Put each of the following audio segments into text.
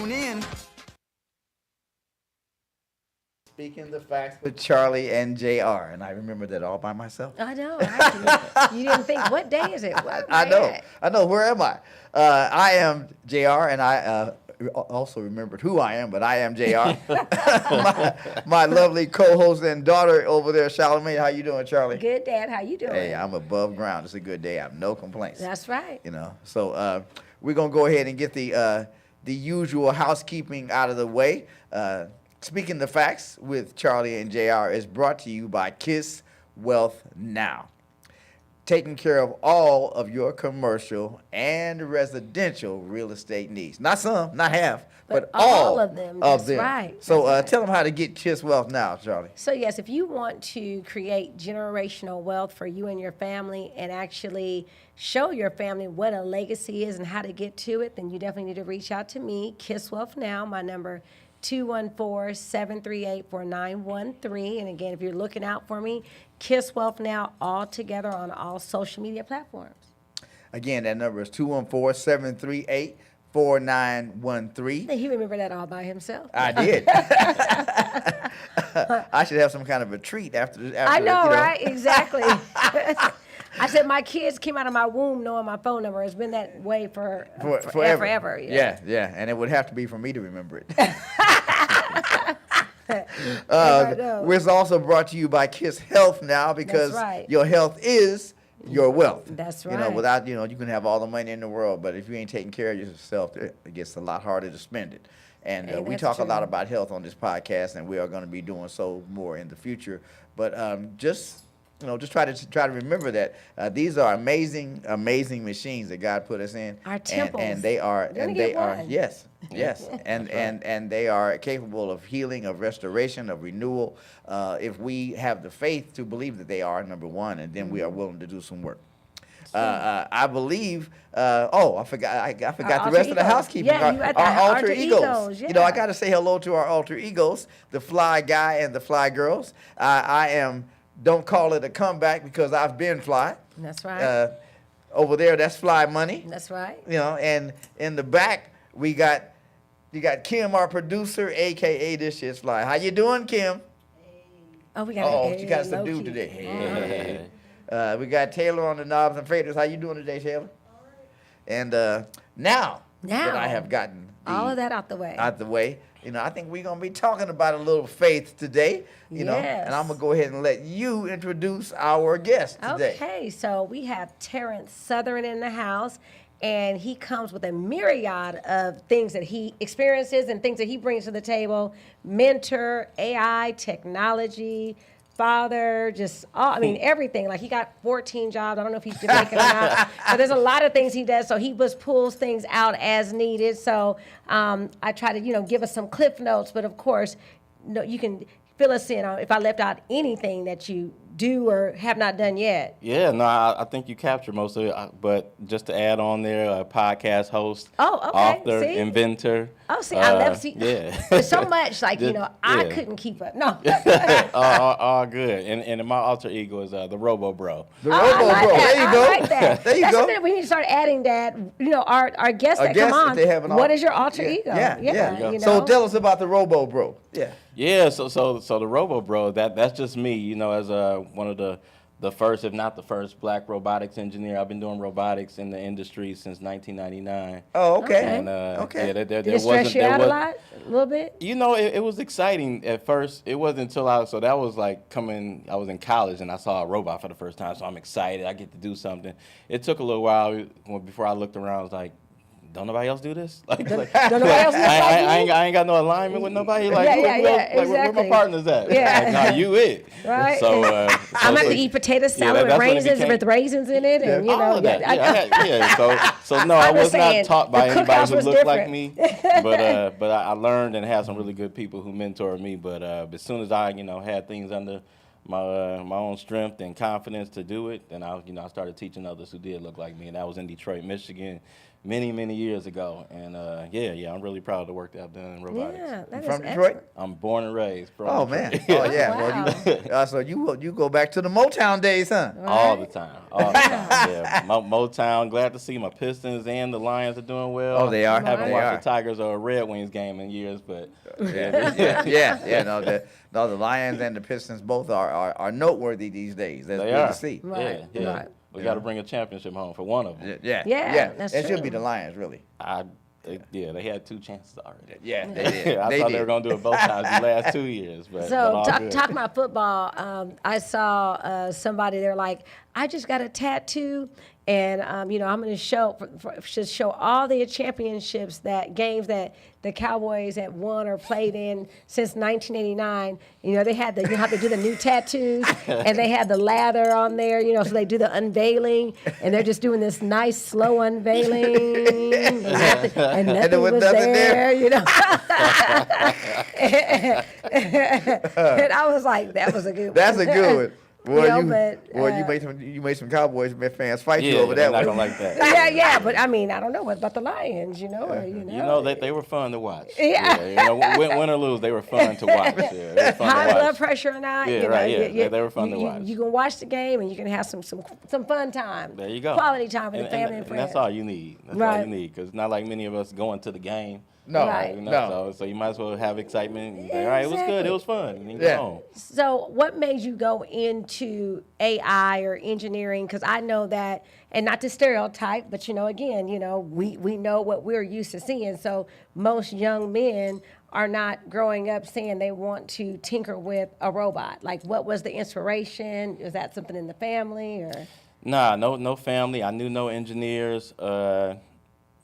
tune in. Speaking the facts with Charlie and JR, and I remember that all by myself. I know. You didn't think, what day is it? I know. Where am I? I am JR, and I also remembered who I am, but I am JR. my lovely co-host and daughter over there, Charlamagne. How you doing, Charlie? Good, Dad. How you doing? Hey, I'm above ground. It's a good day. I have no complaints. That's right. You know, so we're gonna go ahead and get the usual housekeeping out of the way. Speaking the Facts with Charlie and JR is brought to you by Kiss Wealth Now. Taking care of all of your commercial and residential real estate needs. Not some, not half, but all of them. Of That's them. right. So That's right. tell them how to get Kiss Wealth Now, Charlie. So yes, if you want to create generational wealth for you and your family and actually show your family what a legacy is and how to get to it, then you definitely need to reach out to me, Kiss Wealth Now. My number 214-738-4913. And again, if you're looking out for me, Kiss Wealth Now, all together on all social media platforms. Again, that number is 214-738-4913. He remembered that all by himself. I did. I should have some kind of a treat after I know, right? Exactly. I said my kids came out of my womb knowing my phone number. It's been that way for forever. Yeah, and it would have to be for me to remember it. We're also brought to you by Kiss Health Now, because your health is your wealth. That's right. You know, without, you can have all the money in the world, but if you ain't taking care of yourself, it gets a lot harder to spend it. And we talk a lot about health on this podcast, and we are going to be doing so more in the future. But just try to remember that these are amazing machines that God put us in. Our temples. And they are yes, and they are capable of healing, of restoration, of renewal. If we have the faith to believe that they are, number one, and then we are willing to do some work. I believe. I forgot. I forgot the rest of the housekeeping. Yeah, our alter egos. Yeah. I got to say hello to our alter egos, the fly guy and the fly girls. I am. Don't call it a comeback because I've been fly. That's right. Over there, that's Fly Money. That's right. And in the back, you got Kim, our producer, aka This Shit's Fly. How you doing, Kim? Oh, we got. She got some do today. Hey. We got Taylor on the knobs and faders. How you doing today, Taylor? And now that I have gotten all of that out the way. I think we're going to be talking about a little faith today, Yes. and I'm going to go ahead and let you introduce our guest today. Okay, so we have Terrence Southern in the house, and he comes with a myriad of things that he experiences and things that he brings to the table: mentor, AI, technology, father, everything. Like, he got 14 jobs. I don't know if he's Jamaican or not. But there's a lot of things he does. So he just pulls things out as needed. So I try to, give us some cliff notes. But of course, you can fill us in on if I left out anything that you do or have not done yet. Yeah, no, I think you captured most of it. But just to add on there, a podcast host, author, inventor. Oh, see, I love Yeah. There's so much, I couldn't keep up. No. all good. And my alter ego is the Robo Bro. The Robo Bro. There you go. I like that. There you That's go. something we need to start adding that. Our guests that come on, what is your alter ego? Yeah. So tell us about the Robo Bro. Yeah. Yeah, so the Robo Bro, that's just me, as one of the first, if not the first, black robotics engineer. I've been doing robotics in the industry since 1999. Oh, okay. And, okay. Yeah, Did it stress you out a lot? A little bit? It was exciting at first. It wasn't until I was in college and I saw a robot for the first time, so I'm excited. I get to do something. It took a little while before I looked around. I was like, don't nobody else do this? Don't nobody else do this? I ain't got no alignment with nobody. Exactly. Where my partner's at? Yeah. Nah, you it. Right. So I'm gonna have to eat potato salad with raisins in it, and all of that. No, I was not taught by anybody who looked like me, but I learned and had some really good people who mentored me. But as soon as I had things under my own strength and confidence to do it, then I started teaching others who did look like me, and that was in Detroit, Michigan. many years ago. And I'm really proud of the work that I've done in robotics. Yeah, that is From Detroit? excellent. I'm born and raised from Oh Detroit. man! Oh yeah. Wow. Well, so you go back to the Motown days, huh? All the time. Yeah. Motown. Glad to see my Pistons and the Lions are doing well. Oh, they are? Haven't They watched are. the Tigers or a Red Wings game in years, but Yeah. No, the Lions and the Pistons both are noteworthy these days. That's they good are. to see. Right, Yeah. right. We got to bring a championship home for one of them. Yeah. that's It should true. be the Lions, really. They had 2 chances already. Yeah, they did. I thought they were going to do it both times the last 2 years. But So all good. talking about football, I saw somebody. They're like, I just got a tattoo, and I'm going to show all the championships games that the Cowboys had won or played in since 1989. They had you have to do the new tattoos, and they had the lather on there. So they do the unveiling, and they're just doing this nice slow unveiling, and nothing there was was nothing there. And I was like, that was a good one. That's a good one. Well, but, you made some Cowboys fans fight you Yeah, over that they're not one. going to like that. Yeah, but I mean, I don't know. What about the Lions, They were fun to watch. Yeah. Win or lose, they were fun to watch. Yeah, they were fun High to watch. blood pressure or not, Yeah, right, yeah. They were fun to watch. You can watch the game and you can have some fun time. There you go. Quality time with the family and friends. that's all you need. That's all you need, because not like many of us going to the game. No, Right. no. So you might as well have excitement. And say, all right, it was good. It was fun. And then Yeah. go home. So what made you go into AI or engineering? Because I know that, and not to stereotype, but again, we know what we're used to seeing. So most young men are not growing up saying they want to tinker with a robot. Like, what was the inspiration? Is that something in the family or? Nah, no family. I knew no engineers.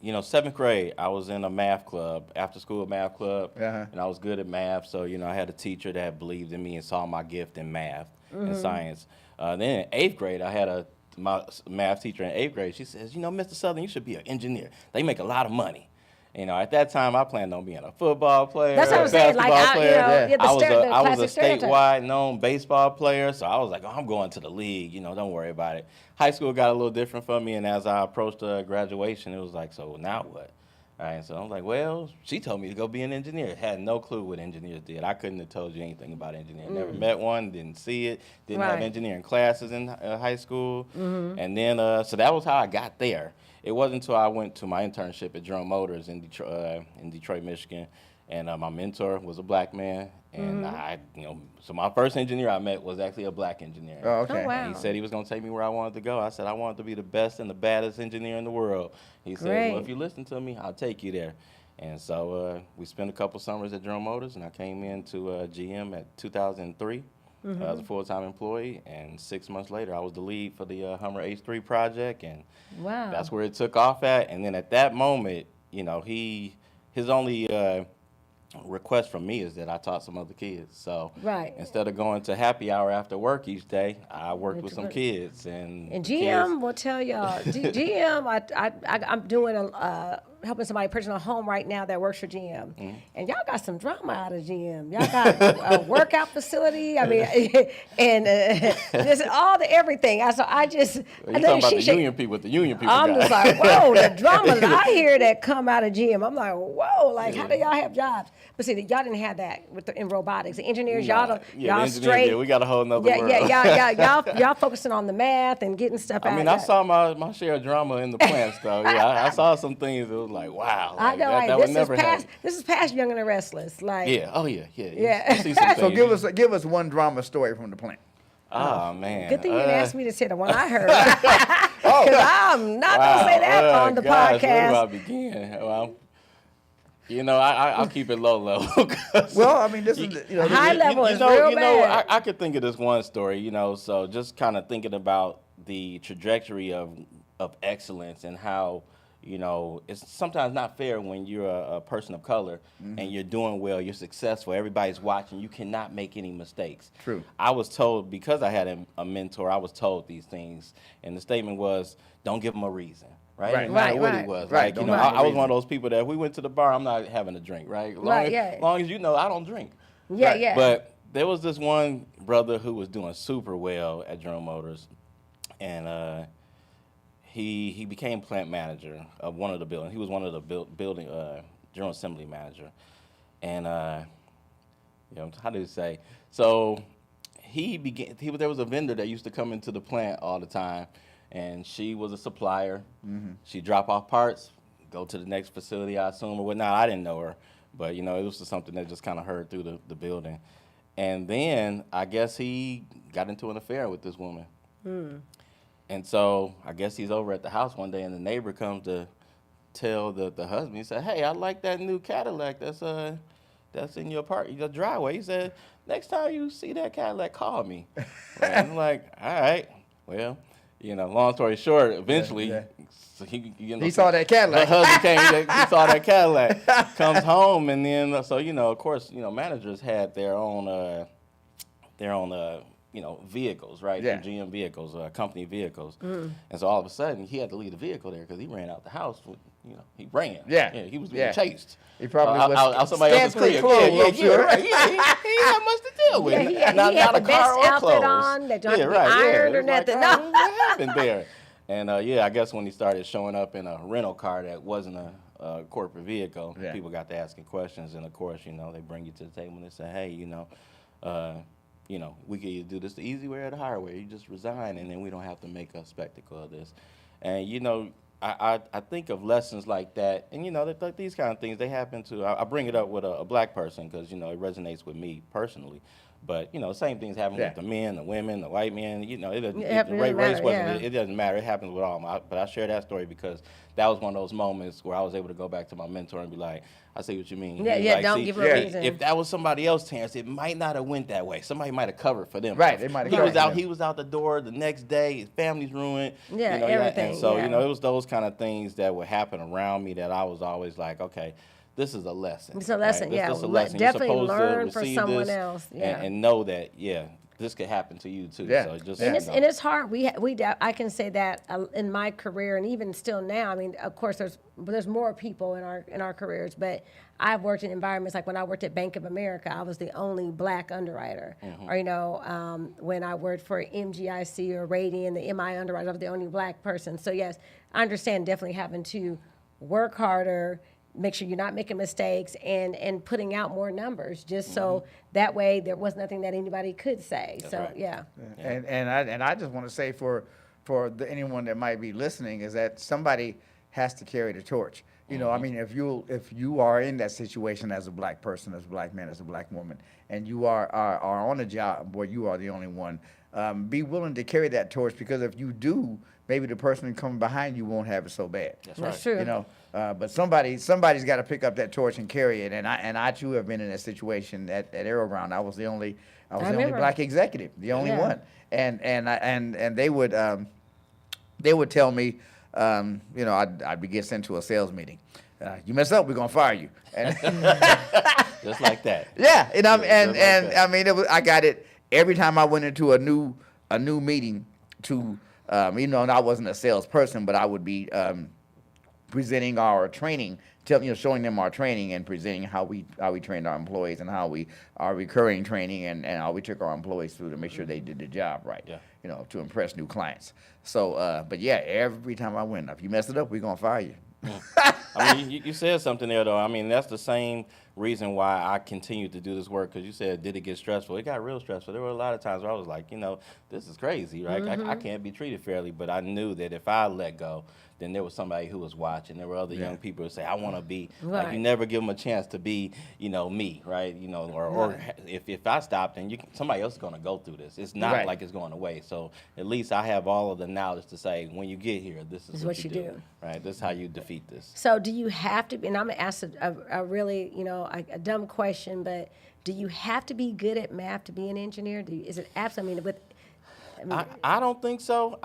7th grade, I was in a math club, after school math club, and I was good at math. So, I had a teacher that believed in me and saw my gift in math and science. Then in 8th grade, I had my math teacher in 8th grade. She says, Mr. Southern, you should be an engineer. They make a lot of money. At that time, I planned on being a football player. That's what I'm saying. Like, I was a classic stereotype. statewide known baseball player, so I was like, I'm going to the league. Don't worry about it. High school got a little different for me, and as I approached graduation, it was like, so now what? All right, so I'm like, well, she told me to go be an engineer. Had no clue what engineers did. I couldn't have told you anything about engineering. Never met one, didn't see it, didn't have engineering classes in high school. And then, so that was how I got there. It wasn't until I went to my internship at General Motors in Detroit, Michigan, and my mentor was a black man. And so my first engineer I met was actually a black engineer. Oh, okay. Oh, wow. And he said he was going to take me where I wanted to go. I said I wanted to be the best and the baddest engineer in the world. He said, well, if you listen to me, I'll take you there. And so we spent a couple summers at General Motors, and I came into GM at 2003 as a full-time employee. And 6 months later, I was the lead for the Hummer H3 project, and that's where it took off at. And then at that moment, his only request from me is that I taught some other kids. So instead of going to happy hour after work each day, I worked with some kids. And GM will tell y'all, GM, I'm doing helping somebody purchase a home right now that works for GM. And y'all got some drama out of GM. Y'all got a workout facility. I mean, and this all the everything. You talking about the union people with the union people. I'm just like, whoa, the drama that I hear that come out of GM. I'm like, whoa, like how do y'all have jobs? But see, y'all didn't have that in robotics. The engineers, y'all straight. Yeah, we got a whole nother world. Y'all focusing on the math and getting stuff out. I mean, I saw my share of drama in the plants, though. Yeah, I saw some things that was like, wow. I know, that would never happen. This is past Young and the Restless. Like, yeah, Yeah. You see some So things. give us one drama story from the plant. Oh, man. good thing you didn't ask me to say the one I heard. Because I'm not going to say that on the gosh, podcast. Where do I begin? Well, I'll keep it low. Well, I mean, this is High level is real bad. I could think of this one story, so just kind of thinking about the trajectory of excellence and how, it's sometimes not fair when you're a person of color and you're doing well, you're successful, everybody's watching, you cannot make any mistakes. True. I was told, because I had a mentor, I was told these things, and the statement was, don't give them a reason. Right? No matter what it was. Right. Like, I was one of those people that if we went to the bar, I'm not having a drink, right? Long as you know I don't drink. Yeah. But there was this one brother who was doing super well at General Motors, and he became plant manager of one of the buildings. He was one of the building general assembly manager, and how do you say? So there was a vendor that used to come into the plant all the time, and she was a supplier. Mm-hmm. She'd drop off parts, go to the next facility, I assume, or whatnot. I didn't know her, but it was just something that just kind of heard through the building. And then I guess he got into an affair with this woman. Mm. And so I guess he's over at the house one day, and the neighbor comes to tell the husband. He said, "Hey, I like that new Cadillac that's in your driveway." He said, "Next time you see that Cadillac, call me." Right? I'm like, all right, well, long story short, eventually, so he saw that Cadillac. The husband came, he saw that Cadillac, comes home, and then, so, of course, managers had their own vehicles, right? Yeah. GM vehicles, company vehicles. Mm. And so all of a sudden, he had to leave the vehicle there because he ran out the house. He ran. Yeah. He was being chased. He probably was out somebody else's crib. Right. He ain't had much to deal with. He had the best outfit on that don't have to be ironed or nothing. What happened there? And I guess when he started showing up in a rental car that wasn't a corporate vehicle, people got to asking questions, and of course, they bring you to the table and they say, "Hey, we can either do this the easy way or the hard way. You just resign, and then we don't have to make a spectacle of this." And I think of lessons like that, and these kind of things, they happen to. I bring it up with a black person because it resonates with me personally. But same things happen with the men, the women, the white men. It doesn't matter. It happens with all of them. But I share that story because that was one of those moments where I was able to go back to my mentor and be like, "I see what you mean." Don't give a reason. If that was somebody else, Terrence, it might not have went that way. Somebody might have covered for them. Right. They might have. He was out the door the next day. His family's ruined. Everything. And so it was those kind of things that would happen around me that I was always like, okay, this is a lesson. It's a lesson, right? This is a lesson. Definitely You're supposed learn to for receive someone this else. And know that, this could happen to you too. Yeah. So just, and it's hard. I can say that in my career, and even still now. I mean, of course, there's more people in our careers, but I've worked in environments like when I worked at Bank of America, I was the only black underwriter. Mm-hmm. Or when I worked for MGIC or Radian, the MI underwriter, I was the only black person. So yes, I understand definitely having to work harder, make sure you're not making mistakes, and putting out more numbers, just so that way there was nothing that anybody could say. That's right. Yeah. And I just want to say for anyone that might be listening is that somebody has to carry the torch. I mean, if you are in that situation as a black person, as a black man, as a black woman, and you are on a job where you are the only one, be willing to carry that torch, because if you do, maybe the person coming behind you won't have it so bad. That's true. But somebody's got to pick up that torch and carry it. And I too have been in that situation at AeroGround. I was the only black executive, the only one. And they would tell me, I'd be get sent to a sales meeting. You mess up, we're gonna fire you. And just like that. Yeah, I mean, I got it every time I went into a new meeting. To and I wasn't a salesperson, but I would be presenting our training, showing them our training and presenting how we trained our employees and how our recurring training and how we took our employees through to make sure they did the job right. Yeah. To impress new clients. So, but yeah, every time I went, if you mess it up, we're gonna fire you. I mean, you said something there, though. I mean, that's the same reason why I continued to do this work, because you said, did it get stressful? It got real stressful. There were a lot of times where I was like, this is crazy, right? Mm-hmm. I can't be treated fairly, but I knew that if I let go, then there was somebody who was watching. There were other young people who say, I want to be, like, you never give them a chance to be, me, right? Or if I stop, then somebody else is going to go through this. It's not like it's going away. So at least I have all of the knowledge to say, when you get here, this is what you do. Right? This is how you defeat this. So do you have to, and I'm going to ask a really, a dumb question, but do you have to be good at math to be an engineer? Is it absolutely, I don't think so.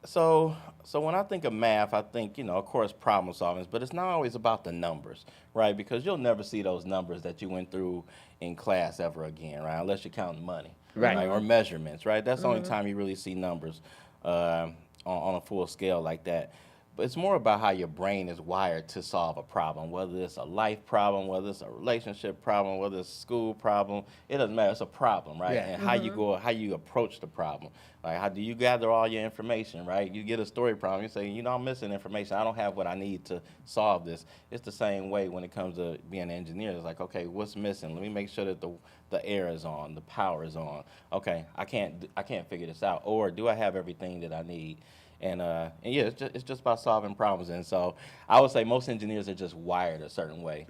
So when I think of math, I think, of course, problem solving, but it's not always about the numbers, right? Because you'll never see those numbers that you went through in class ever again, right? Unless you're counting money, right? Or measurements, right? That's the only time you really see numbers on a full scale like that. But it's more about how your brain is wired to solve a problem, whether it's a life problem, whether it's a relationship problem, whether it's a school problem. It doesn't matter. It's a problem, right? Yeah. And how you approach the problem. Like, how do you gather all your information, right? You get a story problem. You say, I'm missing information. I don't have what I need to solve this. It's the same way when it comes to being an engineer. It's like, okay, what's missing? Let me make sure that the air is on, the power is on. Okay, I can't figure this out. Or do I have everything that I need? And yeah, it's just about solving problems. And so I would say most engineers are just wired a certain way.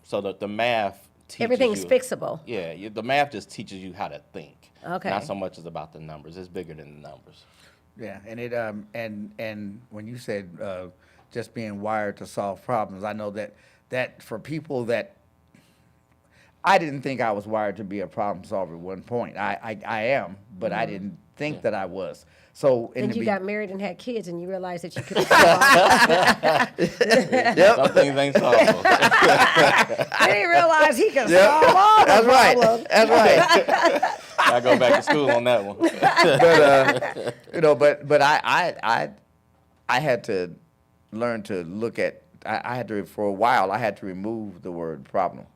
So the math teaches everything's you, fixable. Yeah, the math just teaches you how to think. Okay. Not so much as about the numbers. It's bigger than the numbers. Yeah, and it and when you said just being wired to solve problems, I know that for people that I didn't think I was wired to be a problem solver at one point. I am, but I didn't think that I was. So then you got married and had kids, and you realized that you could. Yep. Some things ain't solvable. He didn't realize he could solve all the problems. That's right. I go back to school on that one. But I had to learn to look at. I had to, for a while, I had to remove the word problem.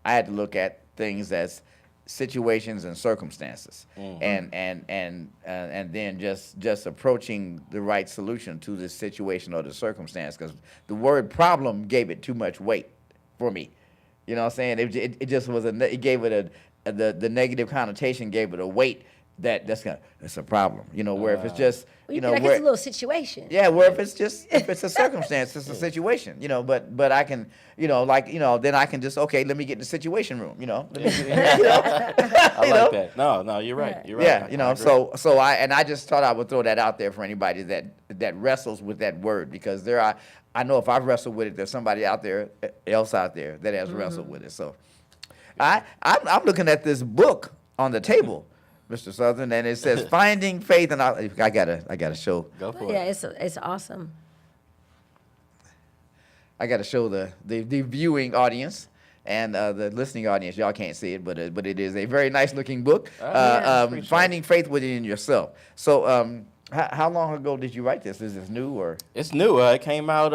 I had to look at things as situations and circumstances, and then just approaching the right solution to the situation or the circumstance, because the word problem gave it too much weight for me. You know what I'm saying? It just was it gave it the negative connotation, gave it a weight that's a problem. Where if it's just Like it's a little situation. yeah, where if it's a circumstance, it's a situation, but I can, then I can just, okay, let me get in the situation room, Let me, I like that. No, you're right. You're right. Yeah, so I just thought I would throw that out there for anybody that wrestles with that word, because I know if I've wrestled with it, there's somebody else out there that has wrestled with it. So I'm looking at this book on the table, Mr. Southern, and it says Finding Faith, and I gotta show. Go for it. Yeah, it's awesome. I gotta show the viewing audience and the listening audience. Y'all can't see it, but it is a very nice looking book. Finding Faith Within Yourself. So how long ago did you write this? Is this new or? It's new. It came out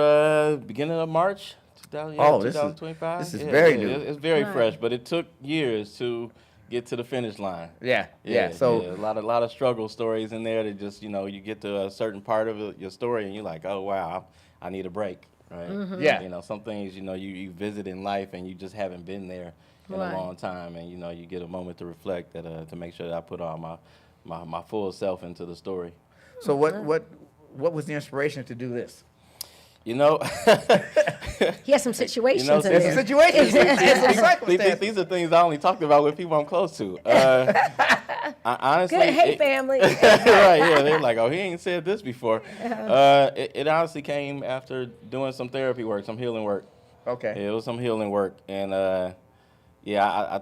beginning of March 2025. This is very new. It's very fresh, but it took years to get to the finish line. Yeah. So a lot of struggle stories in there that just, you get to a certain part of your story and you're like, oh wow, I need a break, right? Yeah. Some things, you visit in life and you just haven't been there in a long time, and you get a moment to reflect to make sure that I put all my full self into the story. So what was the inspiration to do this? He has some situations in there. There's some situations. These are things I only talked about with people I'm close to. I honestly, Hey, family. right? Yeah, they're like, oh, he ain't said this before. It honestly came after doing some therapy work, some healing work. Okay. Yeah, it was some healing work, and I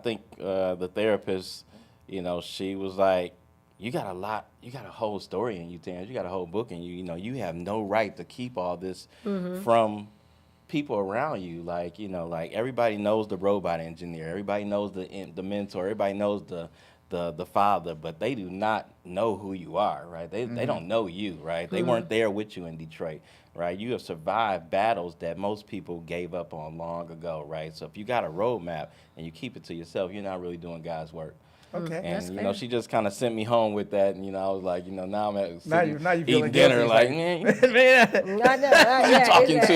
think the therapist, she was like, you got a whole story in you, Terrence. You got a whole book in you. You have no right to keep all this from people around you. Like, like everybody knows the robot engineer. Everybody knows the mentor. Everybody knows the father, but they do not know who you are, right? They don't know you, right? They weren't there with you in Detroit, right? You have survived battles that most people gave up on long ago, right? So if you got a roadmap and you keep it to yourself, you're not really doing God's work. Okay. And she just kind of sent me home with that, and I was like, now I'm at now you eating dinner, like, man, man. you talking to?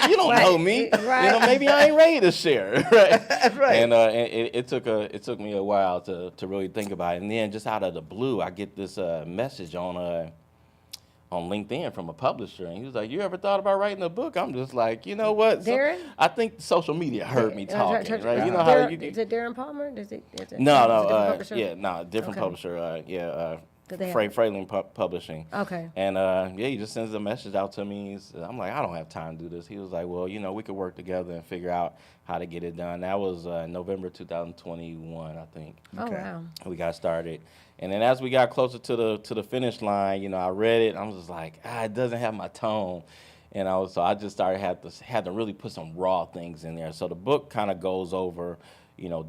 You don't know me. Right. Maybe I ain't ready to share, right? That's right. And it took me a while to really think about it, and then just out of the blue, I get this message on LinkedIn from a publisher, and he was like, you ever thought about writing a book? I'm just like, you know what? Darren? I think social media heard me talking, right? How is it Darren Palmer? Different publisher. Frayling Publishing. Okay. And he just sends a message out to me. I'm like, I don't have time to do this. He was like, well, we could work together and figure out how to get it done. That was November 2021, I think. Oh, wow. We got started. And then as we got closer to the finish line, I read it. I was just like, it doesn't have my tone. And so I just had to really put some raw things in there. So the book kind of goes over,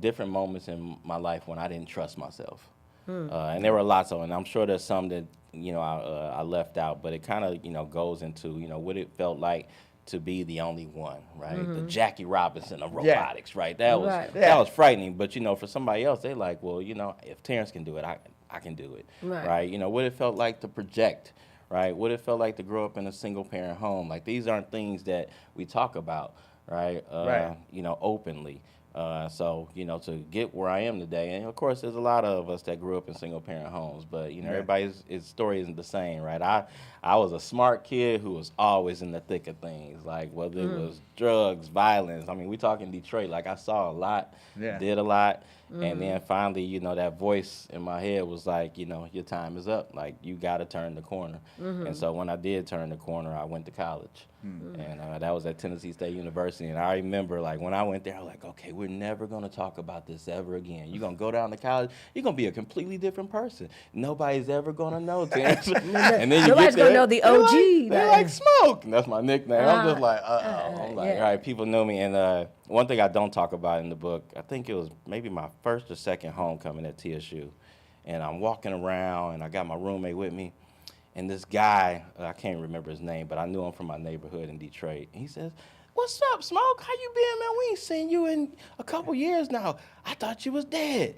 different moments in my life when I didn't trust myself. And there were lots of them. And I'm sure there's some that I left out, but it kind of goes into what it felt like to be the only one, right? The Jackie Robinson of robotics, right? That was frightening, but for somebody else, they like, well, if Terrence can do it, I can do it, right? What it felt like to project, right? What it felt like to grow up in a single parent home. Like, these aren't things that we talk about, right? Openly. So, to get where I am today, and of course, there's a lot of us that grew up in single parent homes, but, everybody's story isn't the same, right? I was a smart kid who was always in the thick of things, like whether it was drugs, violence. I mean, we talk in Detroit, like I saw a lot, did a lot, and then finally, that voice in my head was like, your time is up. Like, you got to turn the corner. And so when I did turn the corner, I went to college. And that was at Tennessee State University. And I remember, like, when I went there, I was like, okay, we're never going to talk about this ever again. You're going to go down to college, you're going to be a completely different person. Nobody's ever going to know, Terrence. And then nobody's going to know the OG. They're like Smoke. And that's my nickname. I'm just like, I'm like, all right, people know me. And one thing I don't talk about in the book, I think it was maybe my first or second homecoming at TSU. And I'm walking around, and I got my roommate with me. And this guy, I can't remember his name, but I knew him from my neighborhood in Detroit. And he says, "What's up, Smoke? How you been, man? We ain't seen you in a couple years now. I thought you was dead."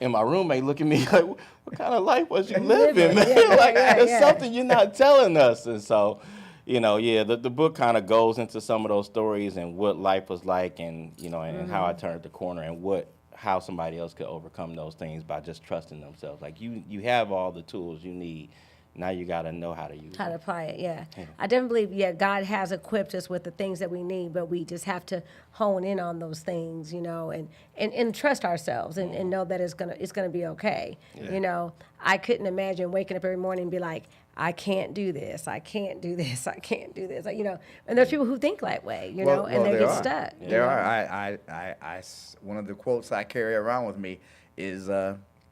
And my roommate looked at me like, "What kind of life was you living, man?" There's something you're not telling us. And so, the book kind of goes into some of those stories and what life was like, and and how I turned the corner, and how somebody else could overcome those things by just trusting themselves. Like, you have all the tools you need. Now you got to know how to use how to apply it, yeah. I definitely believe, God has equipped us with the things that we need, but we just have to hone in on those things, and trust ourselves and know that it's gonna be okay. Yeah. I couldn't imagine waking up every morning and be like, I can't do this, I can't do this, I can't do this. And there's people who think that way, and they get stuck. There are. I one of the quotes I carry around with me is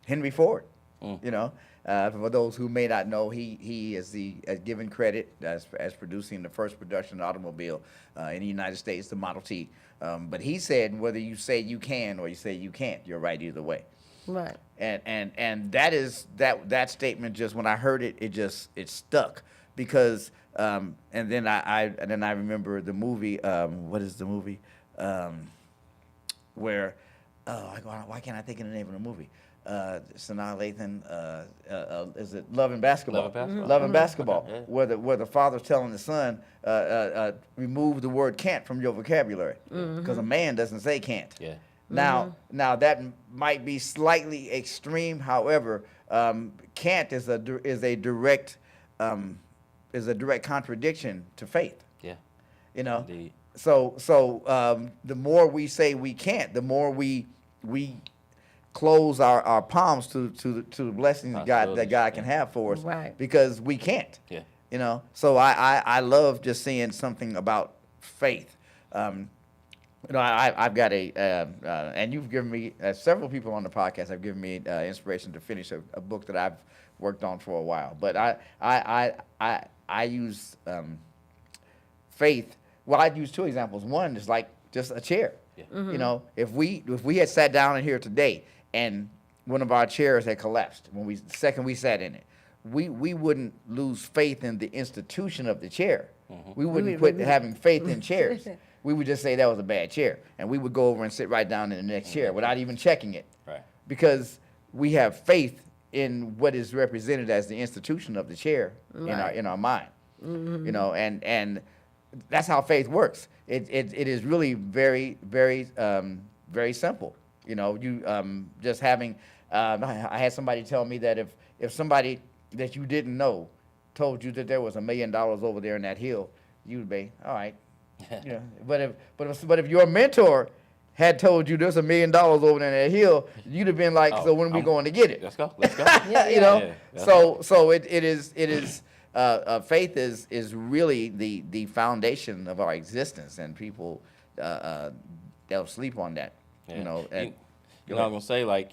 Henry Ford. For those who may not know, he is given credit as producing the first production automobile in the United States, the Model T. But he said, whether you say you can or you say you can't, you're right either way. Right. And that statement, just when I heard it, it stuck, because and then I remember the movie. What is the movie? Where why can't I think of the name of the movie? Sanaa Lathan, is it Love and Basketball? Love and Basketball. Love and Basketball. Yeah. Where the father's telling the son, remove the word can't from your vocabulary, because a man doesn't say can't. Yeah. Now that might be slightly extreme. However, can't is a direct contradiction to faith. Yeah. Indeed. So the more we say we can't, the more we close our palms to the blessings that God can have for us, right? Because we can't. Yeah. So I love just seeing something about faith. I've got and you've given me, several people on the podcast have given me inspiration to finish a book that I've worked on for a while. But I use faith. Well, I'd use two examples. One is like just a chair. Yeah. If we had sat down in here today and one of our chairs had collapsed the second we sat in it, we wouldn't lose faith in the institution of the chair. We wouldn't quit having faith in chairs. We would just say that was a bad chair, and we would go over and sit right down in the next chair without even checking it. Right. Because we have faith in what is represented as the institution of the chair in our mind. And that's how faith works. It is really very, very, very simple. You just having. I had somebody tell me that if somebody that you didn't know told you that there was $1 million over there in that hill, you'd be all right. Yeah. But if your mentor had told you there's $1 million over there in that hill, you'd have been like, so when are we going to get it? Let's go. Yeah. So it is faith is really the foundation of our existence, and people they'll sleep on that. Yeah. I'm gonna say, like,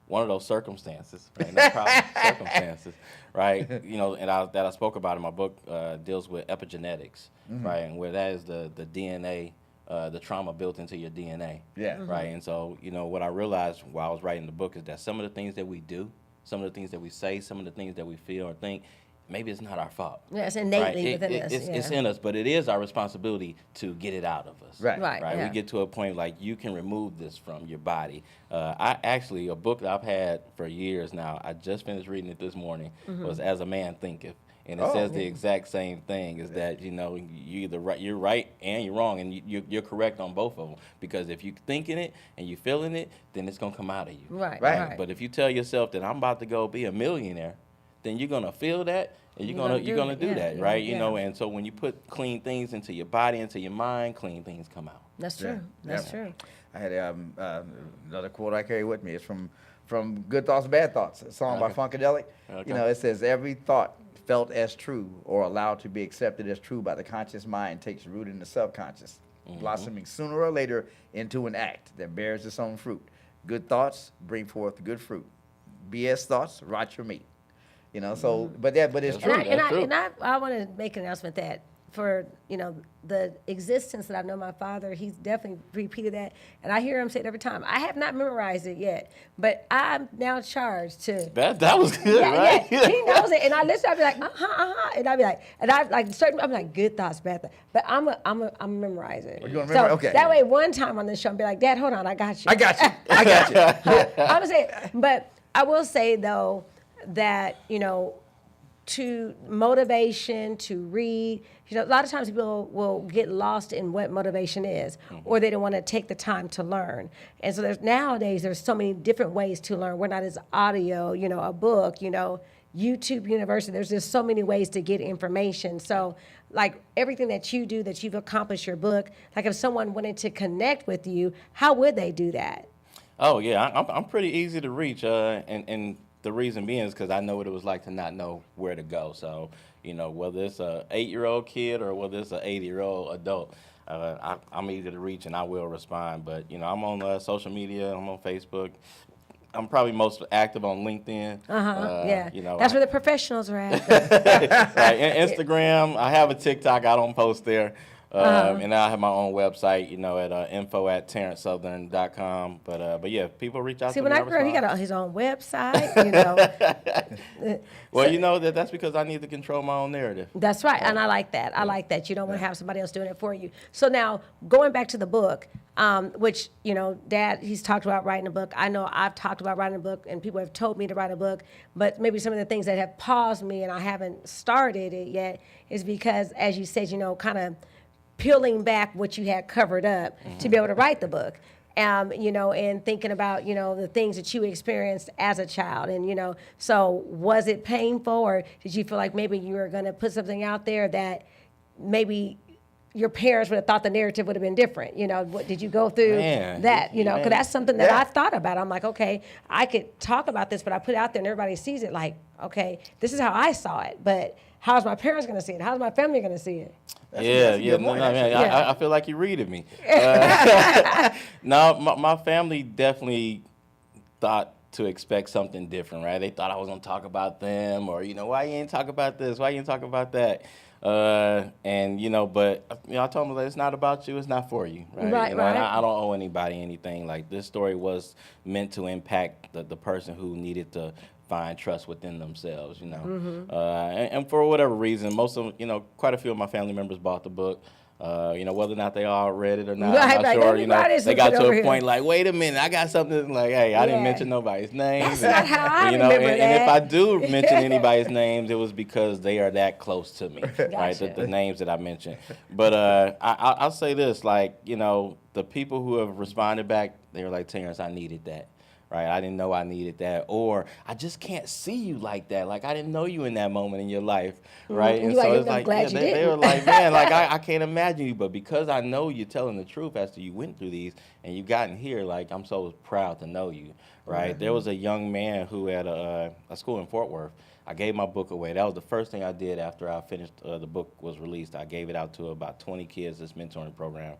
one of those circumstances, right? No problem. Circumstances, right? And that I spoke about in my book deals with epigenetics, right? And where that is the DNA, the trauma built into your DNA. Yeah. Right. And so, what I realized while I was writing the book is that some of the things that we do, some of the things that we say, some of the things that we feel or think, maybe it's not our fault. Yeah, it's innately within us. It's in us, but it is our responsibility to get it out of us. Right. Yeah. We get to a point like you can remove this from your body. A book that I've had for years now, I just finished reading it this morning, was As a Man Thinketh. And it says the exact same thing, is that, you know, you're right and you're wrong, and you're correct on both of them. Because if you're thinking it and you're feeling it, then it's going to come out of you. Right. But if you tell yourself that I'm about to go be a millionaire, then you're gonna feel that, and you're gonna do that, right? You know, and so when you put clean things into your body, into your mind, clean things come out. That's true. That's true. I had another quote I carry with me. It's from Good Thoughts, Bad Thoughts, a song by Funkadelic. You know, it says, every thought felt as true or allowed to be accepted as true by the conscious mind takes root in the subconscious, blossoming sooner or later into an act that bears its own fruit. Good thoughts bring forth good fruit. BS thoughts rot your meat. You know, so, but it's true. And I want to make an announcement that for, you know, the existence that I've known my father, he's definitely repeated that. And I hear him say it every time. I have not memorized it yet, but I'm now charged to. That was good, right? Yeah, he knows it. And I listen, I'll be like, And I'll be like, I'm like, good thoughts, bad thoughts. But I'm memorize it. You're gonna remember? Okay. That way, one time on this show, I'll be like, Dad, hold on, I got you. I got you. I'm saying, but I will say, though, that, you know, to motivation, to read, you know, a lot of times people will get lost in what motivation is, or they don't want to take the time to learn. And so nowadays there's so many different ways to learn. We're not as audio, you know, a book, you know, YouTube University. There's just so many ways to get information. So like everything that you do, that you've accomplished, your book, like if someone wanted to connect with you, how would they do that? Oh yeah, I'm pretty easy to reach, and the reason being is because I know what it was like to not know where to go. So, you know, whether it's a 8-year-old kid or whether it's an 80-year-old adult, I'm easy to reach and I will respond. But, you know, I'm on social media. I'm on Facebook. I'm probably most active on LinkedIn. Yeah. You know, that's where the professionals are at. Right, and Instagram. I have a TikTok. I don't post there. And I have my own website, you know, at info@terrencesouthern.com. But yeah, people reach out to me. See, when I grew up, he got his own website, you know. Well, you know, that's because I need to control my own narrative. That's right, and I like that. I like that. You don't want to have somebody else doing it for you. So now, going back to the book, which, you know, Dad, he's talked about writing a book. I know I've talked about writing a book, and people have told me to write a book, but maybe some of the things that have paused me and I haven't started it yet is because, as you said, you know, kind of peeling back what you had covered up to be able to write the book. You know, and thinking about, you know, the things that you experienced as a child. And, you know, so was it painful, or did you feel like maybe you were going to put something out there that maybe your parents would have thought the narrative would have been different? You know, did you go through that? You know, because that's something that I've thought about. I'm like, okay, I could talk about this, but I put it out there and everybody sees it like, okay, this is how I saw it, but how's my parents going to see it? How's my family going to see it? I feel like you're reading me. No, my family definitely thought to expect something different, right? They thought I was going to talk about them, or, you know, why you ain't talk about this? Why you ain't talk about that? And, you know, but, you know, I told them that it's not about you, it's not for you, right? You know, and I don't owe anybody anything. Like, this story was meant to impact the person who needed to find trust within themselves, you know. And for whatever reason, most of, you know, quite a few of my family members bought the book. You know, whether or not they all read it or not, I'm not sure. You know, they got to a point like, wait a minute, I got something like, hey, I didn't mention nobody's name. That's not how I you know, remember that. And if I do mention anybody's names, it was because they are that close to me, right? Gotcha. The names that I mentioned. But I'll say this, like, you know, the people who have responded back, they were like, Terrence, I needed that. Right, I didn't know I needed that, or I just can't see you like that. Like, I didn't know you in that moment in your life, right? And so it's like, they were like, man, like I can't imagine you, but because I know you're telling the truth after you went through these and you've gotten here, like, I'm so proud to know you, right? There was a young man who at a school in Fort Worth. I gave my book away. That was the first thing I did after I finished. The book was released. I gave it out to about 20 kids, this mentoring program,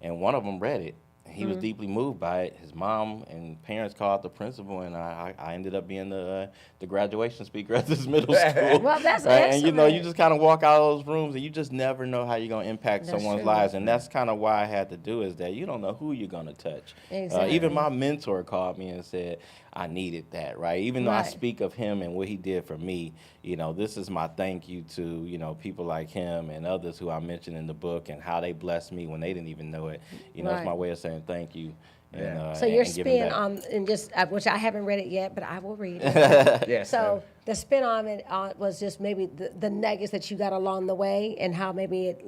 and one of them read it. He was deeply moved by it. His mom and parents called the principal, and I ended up being the graduation speaker at this middle school. Well, that's right? excellent. And you know, you just kind of walk out of those rooms, and you just never know how you're gonna impact That's someone's true. lives. And that's kind of why I had to do is that you don't know who you're gonna touch. Exactly. Even my mentor called me and said I needed that. Right? Even though I Right. speak of him and what he did for me, you know, this is my thank you to, you know, people like him and others who I mentioned in the book and how they blessed me when they didn't even know it. You know, it's Right. my way of saying thank you. And, So your and giving spin back. on, and just which I haven't read it yet, but I will read it. Yes. So the spin on it was just maybe the nuggets that you got along the way, and how maybe it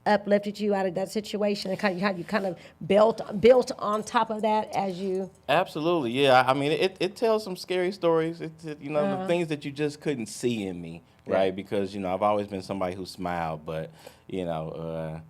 uplifted you out of that situation, and how you kind of built on top of that as you. Absolutely, yeah. I mean, it tells some scary stories. You know, the things that you just couldn't see in me, right? Yeah. Because you know, I've always been somebody who smiled, but I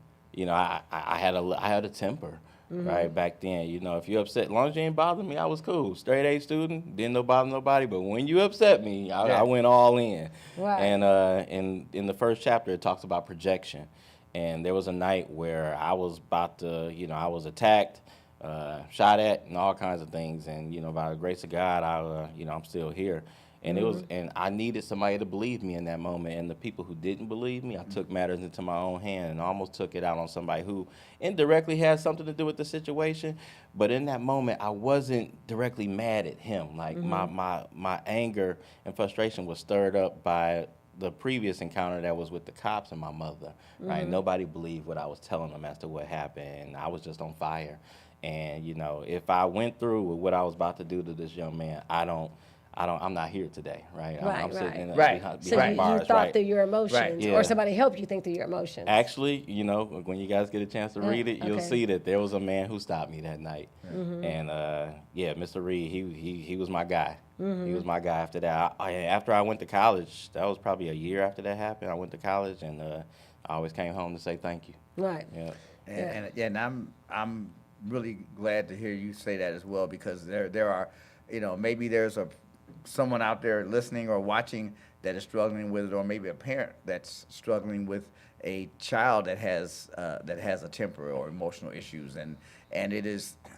had a temper. Right back then, you know, if you upset, as long as you ain't bothering me, I was cool. Straight A student, didn't bother nobody. But when you upset me, I went all in. Right. And in the first chapter, it talks about projection. And there was a night where I was about to, you know, I was attacked, shot at, and all kinds of things. And you know, by the grace of God, I'm still here. And it was, and I needed somebody to believe me in that moment. And the people who didn't believe me, I took matters into my own hand and almost took it out on somebody who indirectly had something to do with the situation. But in that moment, I wasn't directly mad at him. Like my anger and frustration was stirred up by the previous encounter that was with the cops and my mother. Right? Nobody believed what I was telling them as to what happened, and I was just on fire. And you know, if I went through with what I was about to do to this young man, I'm not here today, right? I'm sitting in behind So you bars, thought right? through your emotions, Right. Yeah. or somebody helped you think through your emotions. Actually, you know, when you guys get a chance to read it, you'll okay. see that there was a man who stopped me that night. And Mr. Reed, he was my guy. He was my guy after that. After I went to college, that was probably a year after that happened. I went to college, and I always came home to say thank you. Right. Yeah. And I'm really glad to hear you say that as well, because there are, you know, maybe there's someone out there listening or watching that is struggling with it, or maybe a parent that's struggling with a child that has a temper or emotional issues, and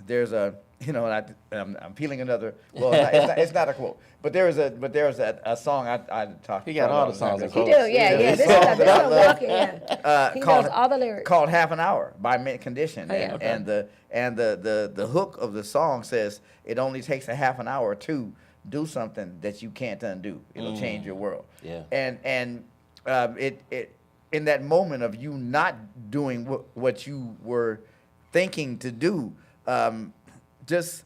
there's a, you know, and I'm feeling another. Well, it's not a quote, but there was a song I talked. He got all the songs. You do, yeah. This is a walking. Yeah. He knows all the lyrics. Called "Half an Hour" by Mint Condition, Oh, yeah. and the hook of the song says it only takes a half an hour to do something that you can't undo. It'll change your world. Yeah. And it in that moment of you not doing what you were thinking to do, just,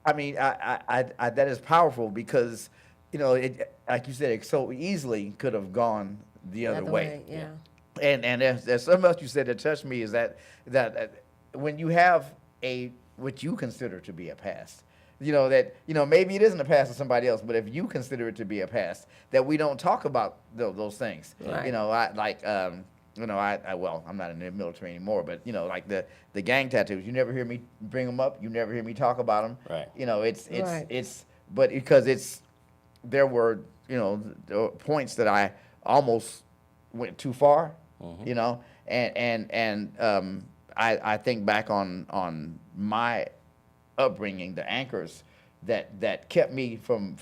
I mean, I that is powerful, because, you know, it, like you said, it so easily could have gone the other way. Yeah. And there's something else you said that touched me, is that when you have what you consider to be a past, you know, that, you know, maybe it isn't a past to somebody else, but if you consider it to be a past, that we don't talk about those things. Right. You know, well, I'm not in the military anymore, but, you know, like the gang tattoos, you never hear me bring them up. You never hear me talk about them. Right. You know, Right. but because there were, you know, the points that I almost went too far, you know, and I think back on my upbringing, the anchors that kept me from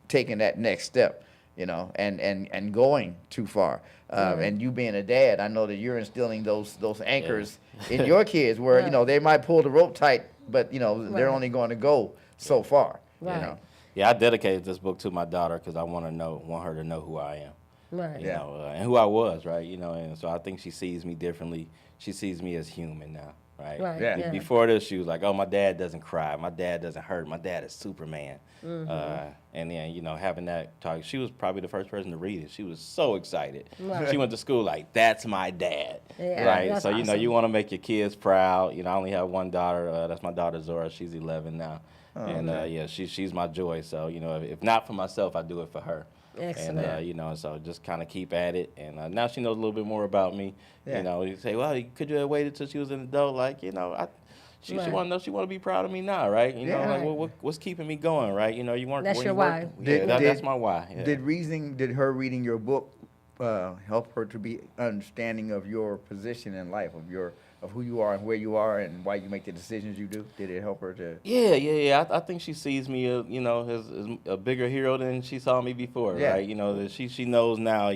taking that next step, you know, and going too far. And you being a dad, I know that you're instilling those anchors in your kids, where you know, they might pull the rope tight, but you know, they're only going to go so far. Right. You know. Yeah, I dedicated this book to my daughter because I want her to know who I am. Right. You know, and who I was, right? You know, and so I think she sees me differently. She sees me as human now, right? Right. Yeah. Before this, she was like, "Oh, my dad doesn't cry. My dad doesn't hurt. My dad is Superman." And then, you know, having that talk, she was probably the first person to read it. She was so excited. Right. She went to school like, "That's my dad." Yeah, right. that's So you know, awesome. you want to make your kids proud. You know, I only have one daughter. That's my daughter Zora. She's 11 now. And she's my joy. So, you know, if not for myself, I do it for her. Excellent. And, you know, so just kind of keep at it. And now she knows a little bit more about me. Yeah. You know, you say, well, could you have waited till she was an adult? Like, you know, she Right. want to know, she want to be proud of me now, right? You know, Yeah. like, what's keeping me going, right? You know, you weren't. That's when your you work- why. Yeah, that's my why. Yeah. Did her reading your book help her to be understanding of your position in life, of your who you are and where you are and why you make the decisions you do? Did it help her to? Yeah. I think she sees me, as a bigger hero than she saw me before, right? That she knows now,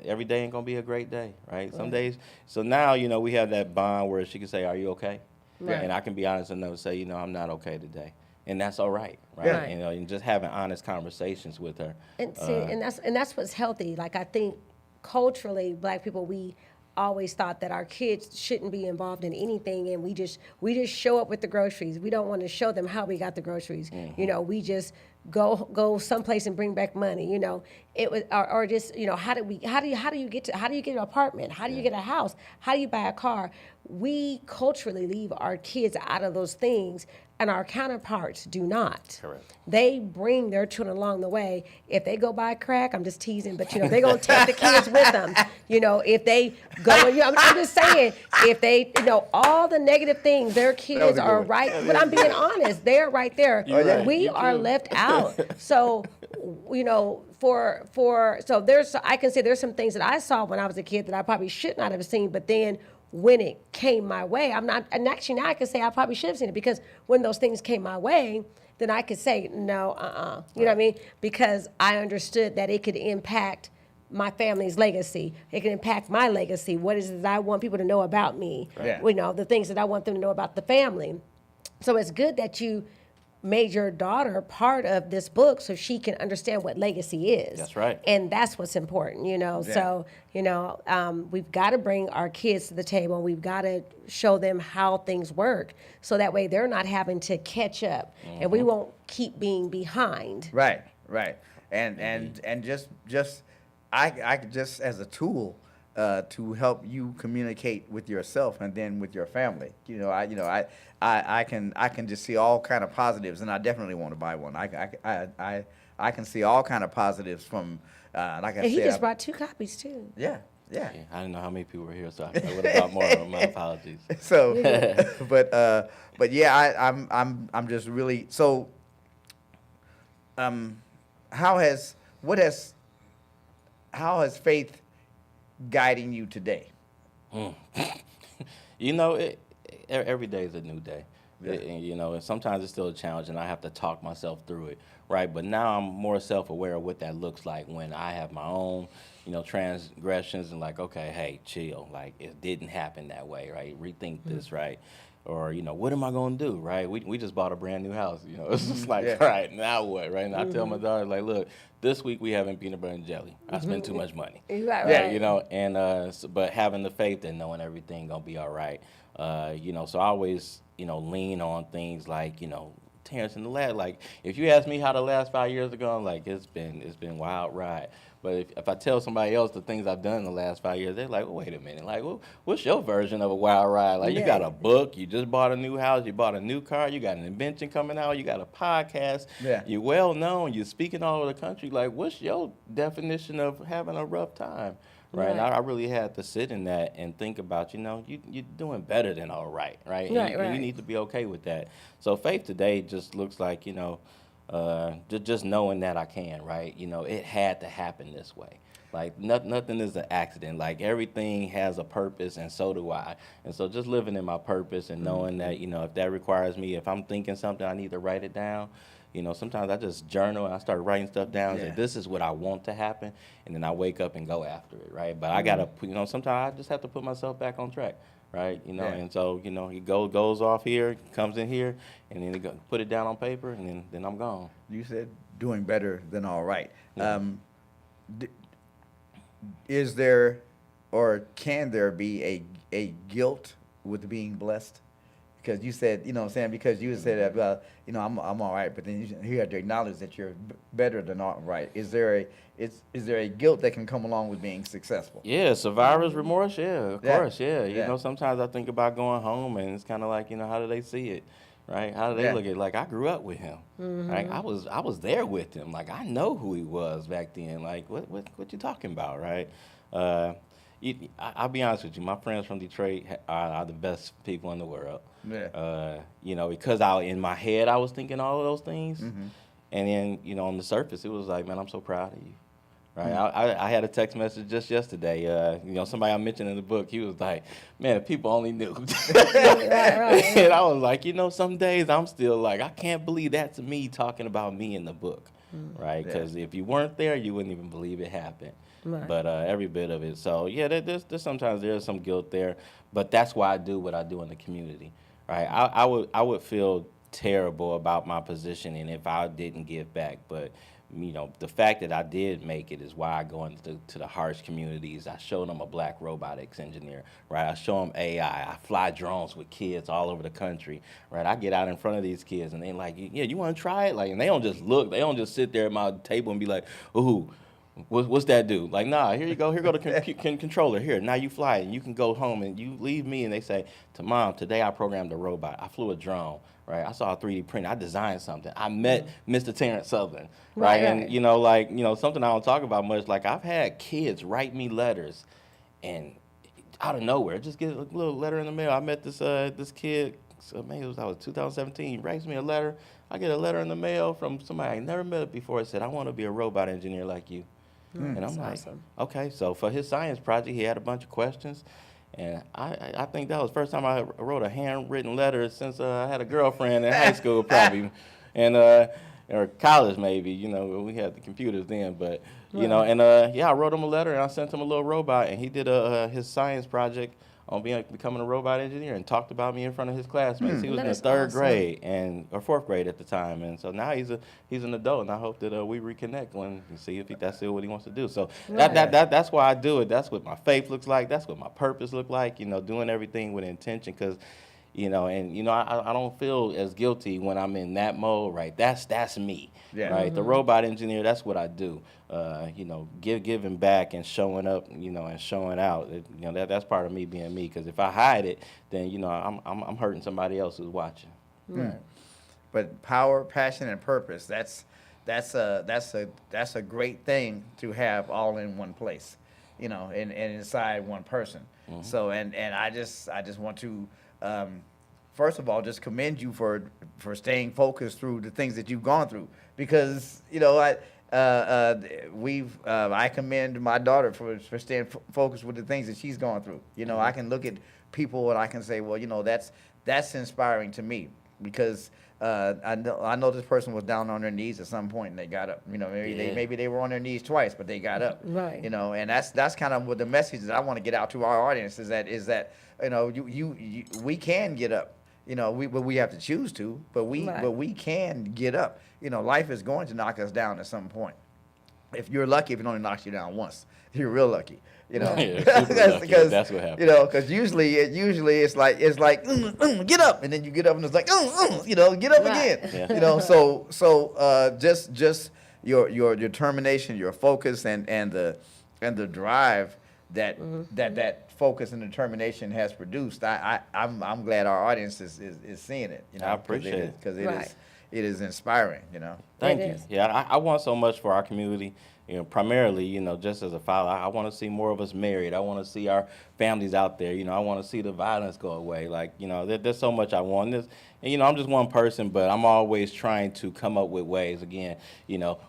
every day ain't gonna be a great day, right? Some days. So now, we have that bond where she can say, "Are you okay?" Right. And I can be honest enough to say, I'm not okay today, and that's all right, right? Yeah. And just having honest conversations with her. And see, and that's what's healthy. Like, I think culturally, Black people, we always thought that our kids shouldn't be involved in anything, and we just show up with the groceries. We don't want to show them how we got the groceries. Mm-hmm. We just go someplace and bring back money. It was or just how do you get an apartment? How do you get a house? How do you buy a car? We culturally leave our kids out of those things, and our counterparts do not. Correct. They bring their children along the way. If they go buy crack, I'm just teasing, but they're gonna take the kids with them. If they go, I'm just saying, if they, all the negative things, their kids are right. But I'm being honest, they're right there. Right. We are left out. So, I can say there's some things that I saw when I was a kid that I probably should not have seen, but then when it came my way, and actually now I can say I probably should have seen it, because when those things came my way, then I could say, no, you know what I mean? Because I understood that it could impact my family's legacy. It can impact my legacy. What is it that I want people to know about me? Right. The things that I want them to know about the family. So it's good that you made your daughter part of this book so she can understand what legacy is. That's right. And that's what's important, So, we've got to bring our kids to the table. We've got to show them how things work, so that way they're not having to catch up, and we won't keep being behind. Right. And just I just as a tool to help you communicate with yourself and then with your family. I can just see all kind of positives, and I definitely want to buy one. I can see all kind of positives from like I said. And he just brought 2 copies too. Yeah. I didn't know how many people were here, so I would have bought more. My apologies. So, but yeah, I'm just really so. How has faith guiding you today? Every day is a new day. And sometimes it's still a challenge, and I have to talk myself through it, right? But now I'm more self-aware of what that looks like when I have my own, transgressions, and like, okay, hey, chill. Like, it didn't happen that way, right? Rethink this, right? Or, what am I going to do, right? We just bought a brand new house, It's just like, all right, now what, right? And I tell my daughter, like, look, this week we having peanut butter and jelly. I spent too much money. Right. And, but having the faith and knowing everything going to be all right. So I always, lean on things like, Terrence and the lad. Like, if you ask me how the last 5 years are going, like, it's been wild ride. But if I tell somebody else the things I've done in the last 5 years, they're like, well, wait a minute. Like, what's your version of a wild ride? Like, you got a book, you just bought a new house, you bought a new car, you got an invention coming out, you got a podcast, you're well known, you're speaking all over the country. Like, what's your definition of having a rough time? Right. And I really had to sit in that and think about, you're doing better than all right, right? And you need to be okay with that. So faith today just looks like, just knowing that I can, right? It had to happen this way. Like, nothing is an accident. Like, everything has a purpose, and so do I. And so just living in my purpose and knowing that, if that requires me, if I'm thinking something, I need to write it down. Sometimes I just journal and I start writing stuff down. And say, this is what I want to happen, and then I wake up and go after it, right? But I gotta, sometimes I just have to put myself back on track, right? And so it goes off here, comes in here, and then put it down on paper, and then I'm gone. You said doing better than all right. Yeah. Is there, or can there be a guilt with being blessed? Because you said, because you said that, I'm all right, but then you had to acknowledge that you're better than all right. Is there a guilt that can come along with being successful? Yeah, survivor's remorse. Yeah, of course. Yeah. Sometimes I think about going home, and it's kind of like, how do they see it, right? How do they look at it? Like, I grew up with him. Like, I was there with him. Like, I know who he was back then. Like, what you talking about, right? I'll be honest with you. My friends from Detroit are the best people in the world. Yeah. Because in my head I was thinking all of those things, and then on the surface it was like, man, I'm so proud of you, Right, I had a text message just yesterday. Somebody I mentioned in the book, he was like, "Man, if people only knew." Right. And I was like, some days I'm still like, I can't believe that's me talking about me in the book, right? Because if you weren't there, you wouldn't even believe it happened. Right. But every bit of it. So yeah, there's sometimes there's some guilt there, but that's why I do what I do in the community, right? I would feel terrible about my positioning if I didn't give back, but the fact that I did make it is why I go into the harsh communities. I show them a black robotics engineer, right? I show them AI. I fly drones with kids all over the country, right? I get out in front of these kids and they like, yeah, you want to try it? Like, and they don't just look. They don't just sit there at my table and be like, ooh, what's that do? Like, nah, here you go. Here go the controller. Here, now you fly it and you can go home and you leave me. And they say, to Mom, today I programmed a robot. I flew a drone. Right, I saw a 3D print. I designed something. I met Mr. Terrence Sutherland, right? And something I don't talk about much. Like I've had kids write me letters, and out of nowhere, just get a little letter in the mail. I met this kid. Maybe it was 2017. He writes me a letter. I get a letter in the mail from somebody I never met before. It said, "I want to be a robot engineer like you." And I'm like, awesome. Okay. So for his science project, he had a bunch of questions. And I think that was the first time I wrote a handwritten letter since I had a girlfriend in high school, probably, and or college maybe. We had the computers then, but I wrote him a letter and I sent him a little robot, and he did his science project on becoming a robot engineer and talked about me in front of his classmates. He was in the third grade or fourth grade at the time, and so now he's an adult, and I hope that we reconnect and see if that's still what he wants to do. So that's why I do it. That's what my faith looks like. That's what my purpose looks like. Doing everything with intention, because I don't feel as guilty when I'm in that mode, right? That's me, right? The robot engineer, that's what I do. Giving back and showing up, and showing out. That's part of me being me. Because if I hide it, then I'm hurting somebody else who's watching. Right. But power, passion, and purpose. That's a great thing to have all in one place, and inside one person. So and I just want to. First of all, just commend you for staying focused through the things that you've gone through, because I commend my daughter for staying focused with the things that she's gone through. I can look at people and I can say, well, that's inspiring to me, because I know this person was down on their knees at some point and they got up. Maybe they were on their knees twice, but they got up. Right. And that's kind of what the message that I want to get out to our audience is that we can get up. We have to choose to, but we can get up. Life is going to knock us down at some point. If you're lucky, if it only knocks you down once, you're real lucky. Because that's what happens. Because usually it's like get up, and then you get up and it's like get up again. Yeah. So just your determination, your focus, and the drive that focus and determination has produced. I'm glad our audience is seeing it. I appreciate it because it is inspiring. Thank you. Yeah, I want so much for our community. Primarily, just as a father, I want to see more of us married. I want to see our families out there. I want to see the violence go away. Like, there's so much I want. This, and I'm just one person, but I'm always trying to come up with ways. Again,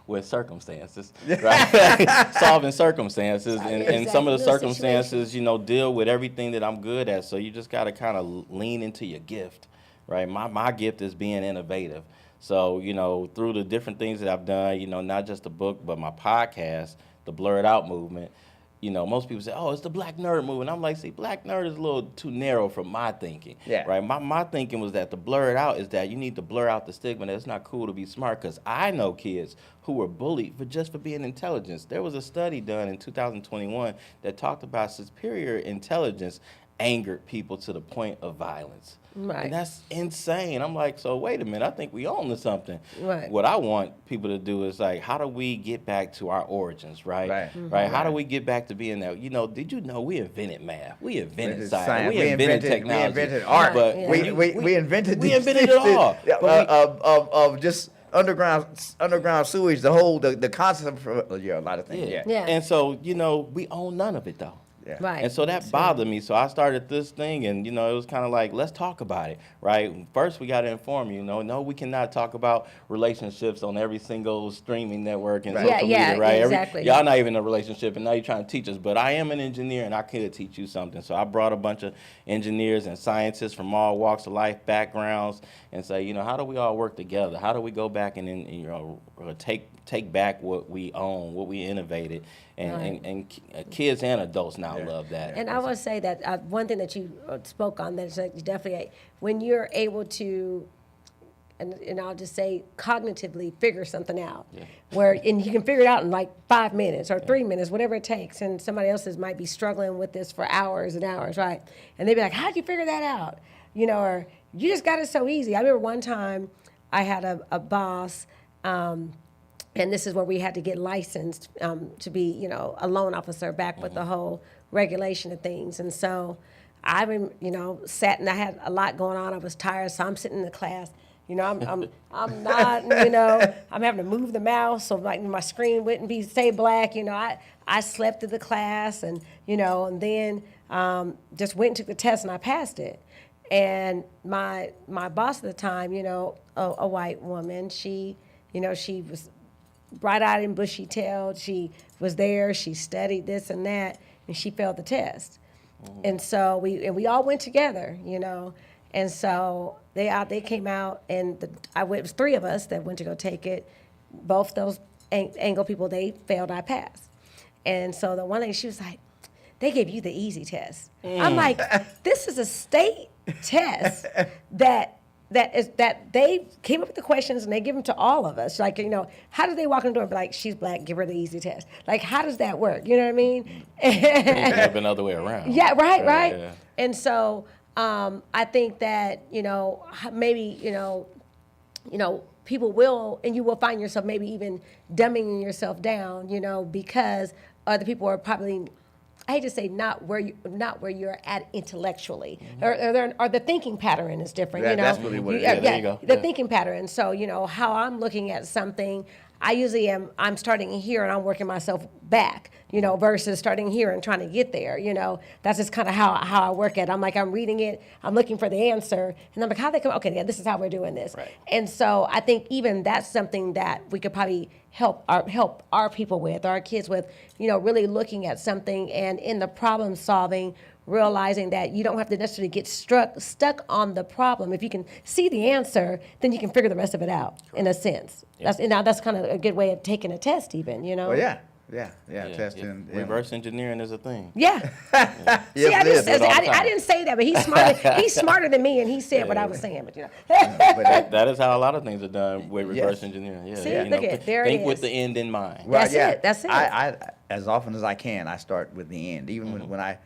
with circumstances, right? Solving circumstances, and some of the circumstances, deal with everything that I'm good at. So you just got to kind of lean into your gift, right? My gift is being innovative. So, through the different things that I've done, not just the book, but my podcast, the Blurred Out movement, most people say, oh, it's the Black Nerd movement. I'm like, see, Black Nerd is a little too narrow for my thinking, right? My thinking was that the blurred out is that you need to blur out the stigma that it's not cool to be smart, because I know kids who were bullied for being intelligent. There was a study done in 2021 that talked about superior intelligence angered people to the point of violence. Right. And that's insane. I'm like, so wait a minute, I think we own to something. Right. What I want people to do is like, how do we get back to our origins, right? Right. Mm-hmm. Right. How do we get back to being there? Did you know we invented math? We invented science. We invented technology. We invented art. But we invented it all. Of just underground sewage, the concept for a lot of things. Yeah. And so, we own none of it though. Yeah. Right. And so that bothered me. So I started this thing, and it was kind of like, let's talk about it, right? First, we got to inform you. No, we cannot talk about relationships on every single streaming network and social media, right? Exactly. Y'all not even in a relationship, and now you're trying to teach us. But I am an engineer, and I could teach you something. So I brought a bunch of engineers and scientists from all walks of life, backgrounds, and say, how do we all work together? How do we go back and take back what we own, what we innovated, and kids and adults now love that. And I will say that one thing that you spoke on that is definitely when you're able to, and I'll just say cognitively figure something out, and you can figure it out in like 5 minutes or 3 minutes, whatever it takes, and somebody else might be struggling with this for hours and hours, right? And they'd be like, how'd you figure that out? Or you just got it so easy. I remember one time I had a boss, and this is where we had to get licensed to be, a loan officer back with the whole regulation of things. And so I, sat and I had a lot going on. I was tired, so I'm sitting in the class. I'm not, I'm having to move the mouse so my screen wouldn't stay black. I slept through the class and then just went and took the test and I passed it. And my boss at the time, a white woman, she was bright-eyed and bushy-tailed. She was there. She studied this and that, and she failed the test. And so we all went together, And so they came out, and it was 3 of us that went to go take it. Both those Angle people, they failed. I passed. And so the one lady, she was like, "They gave you the easy test." I'm like, "This is a state test that they came up with the questions and they give them to all of us. Like, how do they walk in the door and be like, she's black, give her the easy test? Like, how does that work? You know what I mean?" It could have been the other way around. Yeah, right. Yeah. And so I think that, maybe, people will, and you will find yourself maybe even dumbing yourself down, because other people are probably, I hate to say not where you're at intellectually, or the thinking pattern is different. That's really what it is. There you go. The thinking pattern. So how I'm looking at something, I usually I'm starting here and I'm working myself back. Versus starting here and trying to get there. That's just kind of how I work at it. I'm like, I'm reading it, I'm looking for the answer, and I'm like, how they come? Okay, yeah, this is how we're doing this. Right. And so I think even that's something that we could probably help our people with, our kids with, really looking at something and in the problem solving, realizing that you don't have to necessarily get stuck on the problem. If you can see the answer, then you can figure the rest of it out, in a sense. Yep. That's kind of a good way of taking a test, even. Well, yeah. Testing. Yeah. Reverse engineering is a thing. Yeah. See, I didn't say that, but he's smarter. He's smarter than me, and he said what I was saying. But But that is how a lot of things are done with reverse engineering. Yeah. See, look at there think it is. with the end in mind. Well, That's it. I as often as I can, I start with the end, even when I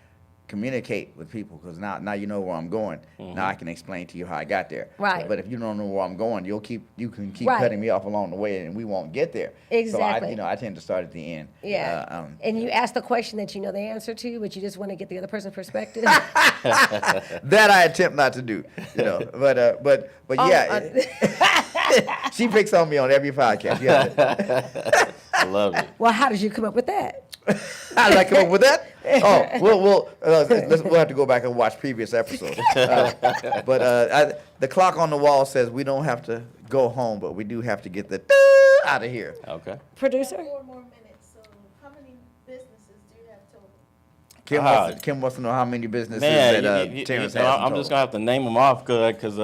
communicate with people, because now you know where I'm going. Now I can explain to you how I got there. Right. But if you don't know where I'm going, you can keep cutting me off along the way, and we won't get there. Exactly. So I tend to start at the end. Yeah. And you ask the question that you know the answer to, but you just want to get the other person's perspective. That I attempt not to do. But yeah. She picks on me on every podcast. Yeah. I love it. Well, how did you come up with that? How did I come up with that? Oh, we'll have to go back and watch previous episodes. But the clock on the wall says we don't have to go home, but we do have to get the out of here. Okay. Producer? 4 more minutes. So how many businesses do you have total? Kim wants to know how many businesses that Terrence has. I'm just gonna have to name them off because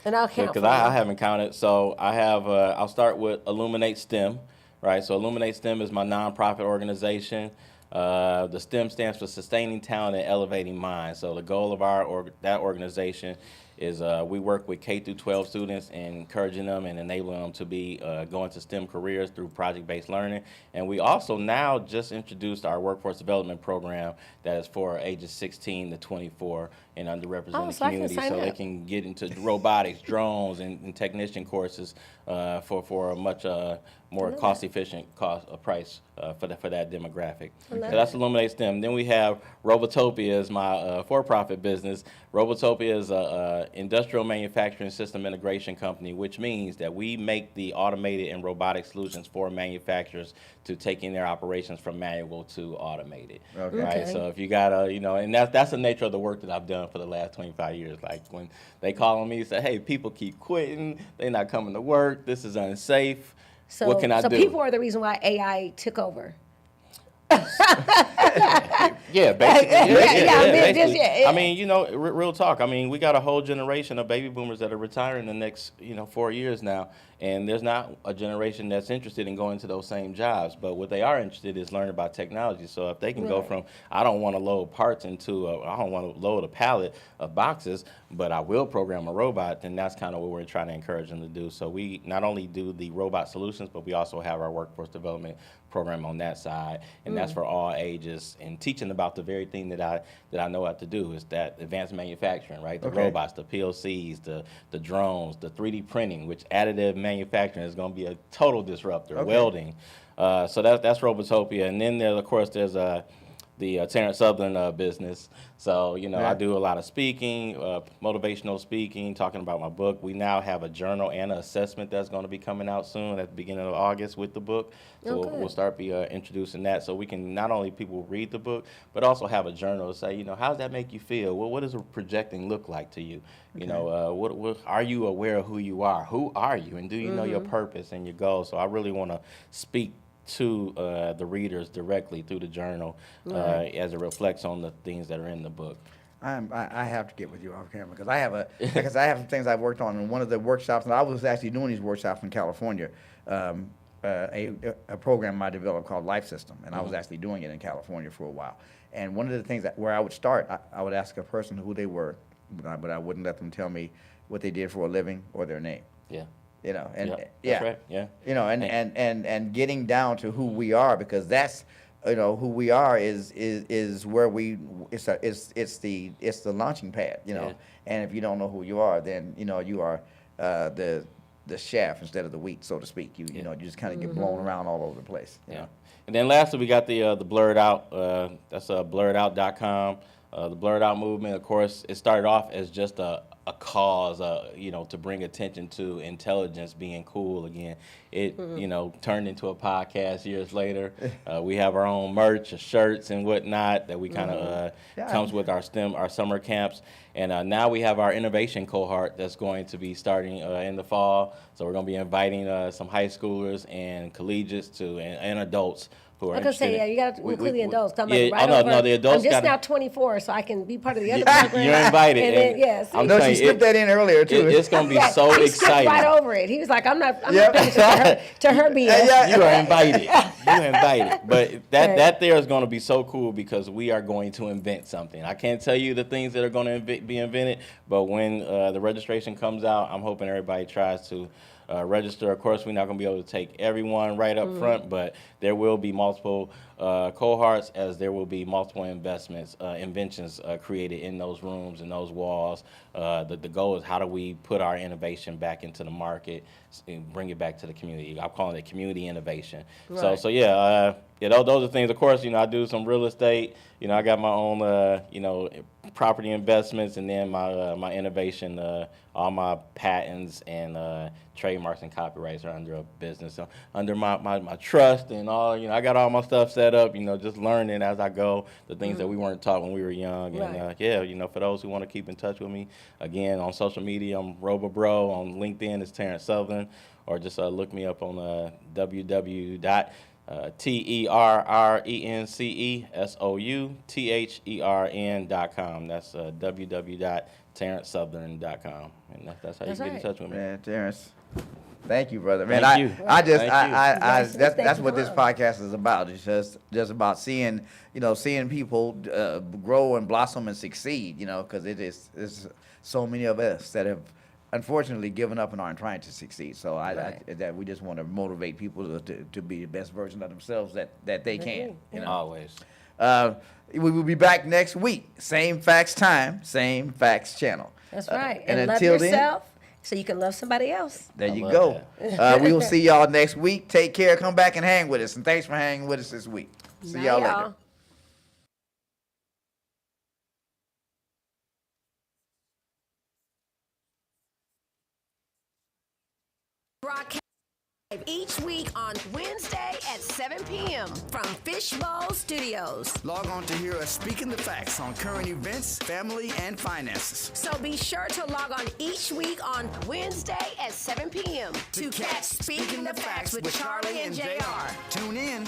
And I'll count I haven't counted. So I have. I'll start with Illuminate STEM. Right, so Illuminate STEM is my nonprofit organization. The STEM stands for Sustaining Talent and Elevating Minds. So the goal of that organization is we work with K through 12 students and encouraging them and enabling them to be go into STEM careers through project-based learning. And we also now just introduced our workforce development program that is for ages 16 to 24 in underrepresented so I can communities, sign so they up. can get into robotics, drones, and technician courses for a much more cost-efficient price for that demographic. So that's Illuminate STEM. Then we have Robotopia is my for-profit business. Robotopia is a industrial manufacturing system integration company, which means that we make the automated and robotic solutions for manufacturers to taking their operations from manual to automated. Okay. Right. So if you got and that's the nature of the work that I've done for the last 25 years. Like when they call on me and say, hey, people keep quitting, they're not coming to work, this is unsafe. So, what can I do? So people are the reason why AI took over. Yeah, basically. Basically. Yeah. I mean, real talk. I mean, we got a whole generation of baby boomers that are retiring in the next, 4 years now, and there's not a generation that's interested in going to those same jobs. But what they are interested in is learning about technology. So if they can go from, I don't want to load parts into, I don't want to load a pallet of boxes, but I will program a robot, then that's kind of what we're trying to encourage them to do. So we not only do the robot solutions, but we also have our workforce development program on that side, and that's for all ages, and teaching about the very thing that I know how to do is that advanced manufacturing, right? The robots, the PLCs, the drones, the 3D printing, which additive manufacturing is going to be a total disruptor. Welding, so that's Robotopia, and then there's the Terrence Southern business. So, I do a lot of speaking, motivational speaking, talking about my book. We now have a journal and an assessment that's going to be coming out soon at the beginning of August with the book. So we'll start introducing that so we can not only people read the book, but also have a journal to say, how does that make you feel? Well, what does projecting look like to you? What are you aware of who you are? Who are you? And do you know your purpose and your goals? So I really want to speak to the readers directly through the journal as it reflects on the things that are in the book. I have to get with you off camera because I have some things I've worked on in one of the workshops, and I was actually doing these workshops in California. A program I developed called Life System, and I was actually doing it in California for a while. And one of the things where I would start, I would ask a person who they were, but I wouldn't let them tell me what they did for a living or their name. Yeah. That's right. Yeah. And getting down to who we are, because that's who we are is where it's the launching pad, and if you don't know who you are, then you are the shaft instead of the wheat, so to speak. You just kind of get blown around all over the place. Yeah. And then lastly, we got the Blurred Out. That's blurredout.com. The Blurred Out movement, of course, it started off as just a cause, to bring attention to intelligence being cool again. It, turned into a podcast years later. We have our own merch, shirts and whatnot that we kind of comes with our summer camps. And now we have our innovation cohort that's going to be starting in the fall. So we're going to be inviting some high schoolers and collegiates and adults who are interested. You got to include the adults. The adults. I'm just now 24, so I can be part of the other program. You're invited. And then, she slipped that in earlier too. It's going to be so he exciting. Right over it. He was like, I'm not paying attention to her BS. You are invited. You're invited. But that there is going to be so cool because we are going to invent something. I can't tell you the things that are going to be invented, but when the registration comes out, I'm hoping everybody tries to register. Of course, we're not going to be able to take everyone right up front, but there will be multiple cohorts, as there will be multiple inventions created in those rooms and those walls. The goal is, how do we put our innovation back into the market and bring it back to the community? I'm calling it community innovation. Right. So those are things. Of course, I do some real estate. I got my own, property investments, and then my innovation, all my patents and trademarks and copyrights are under a business, so under my trust and all. I got all my stuff set up. Just learning as I go the things that we weren't taught when we were young. And for those who want to keep in touch with me, again on social media, I'm RoboBro. On LinkedIn, it's Terrence Southern, or just look me up on TerrenceSouththern.com. That's www.terrencesouthern.com, and that's how you get in touch with me. Man, Terrence, thank you, brother. Man, Thank you. That's what this podcast is about. It's just about seeing people grow and blossom and succeed. Because there's so many of us that have unfortunately given up and aren't trying to succeed. So that we just want to motivate people to be the best version of themselves that they can. Always. We will be back next week. Same facts time, same facts channel. That's right. And love until yourself so you can love somebody else. There you go. We will see y'all next week. Take care. Come back and hang with us. And thanks for hanging with us this week. See y'all later. Broadcast each week on Wednesday at 7 p.m. from Fishbowl Studios. Log on to hear us speaking the facts on current events, family, and finances. So be sure to log on each week on Wednesday at 7 p.m. to catch Speaking the Facts with Charlie and JR. Tune in.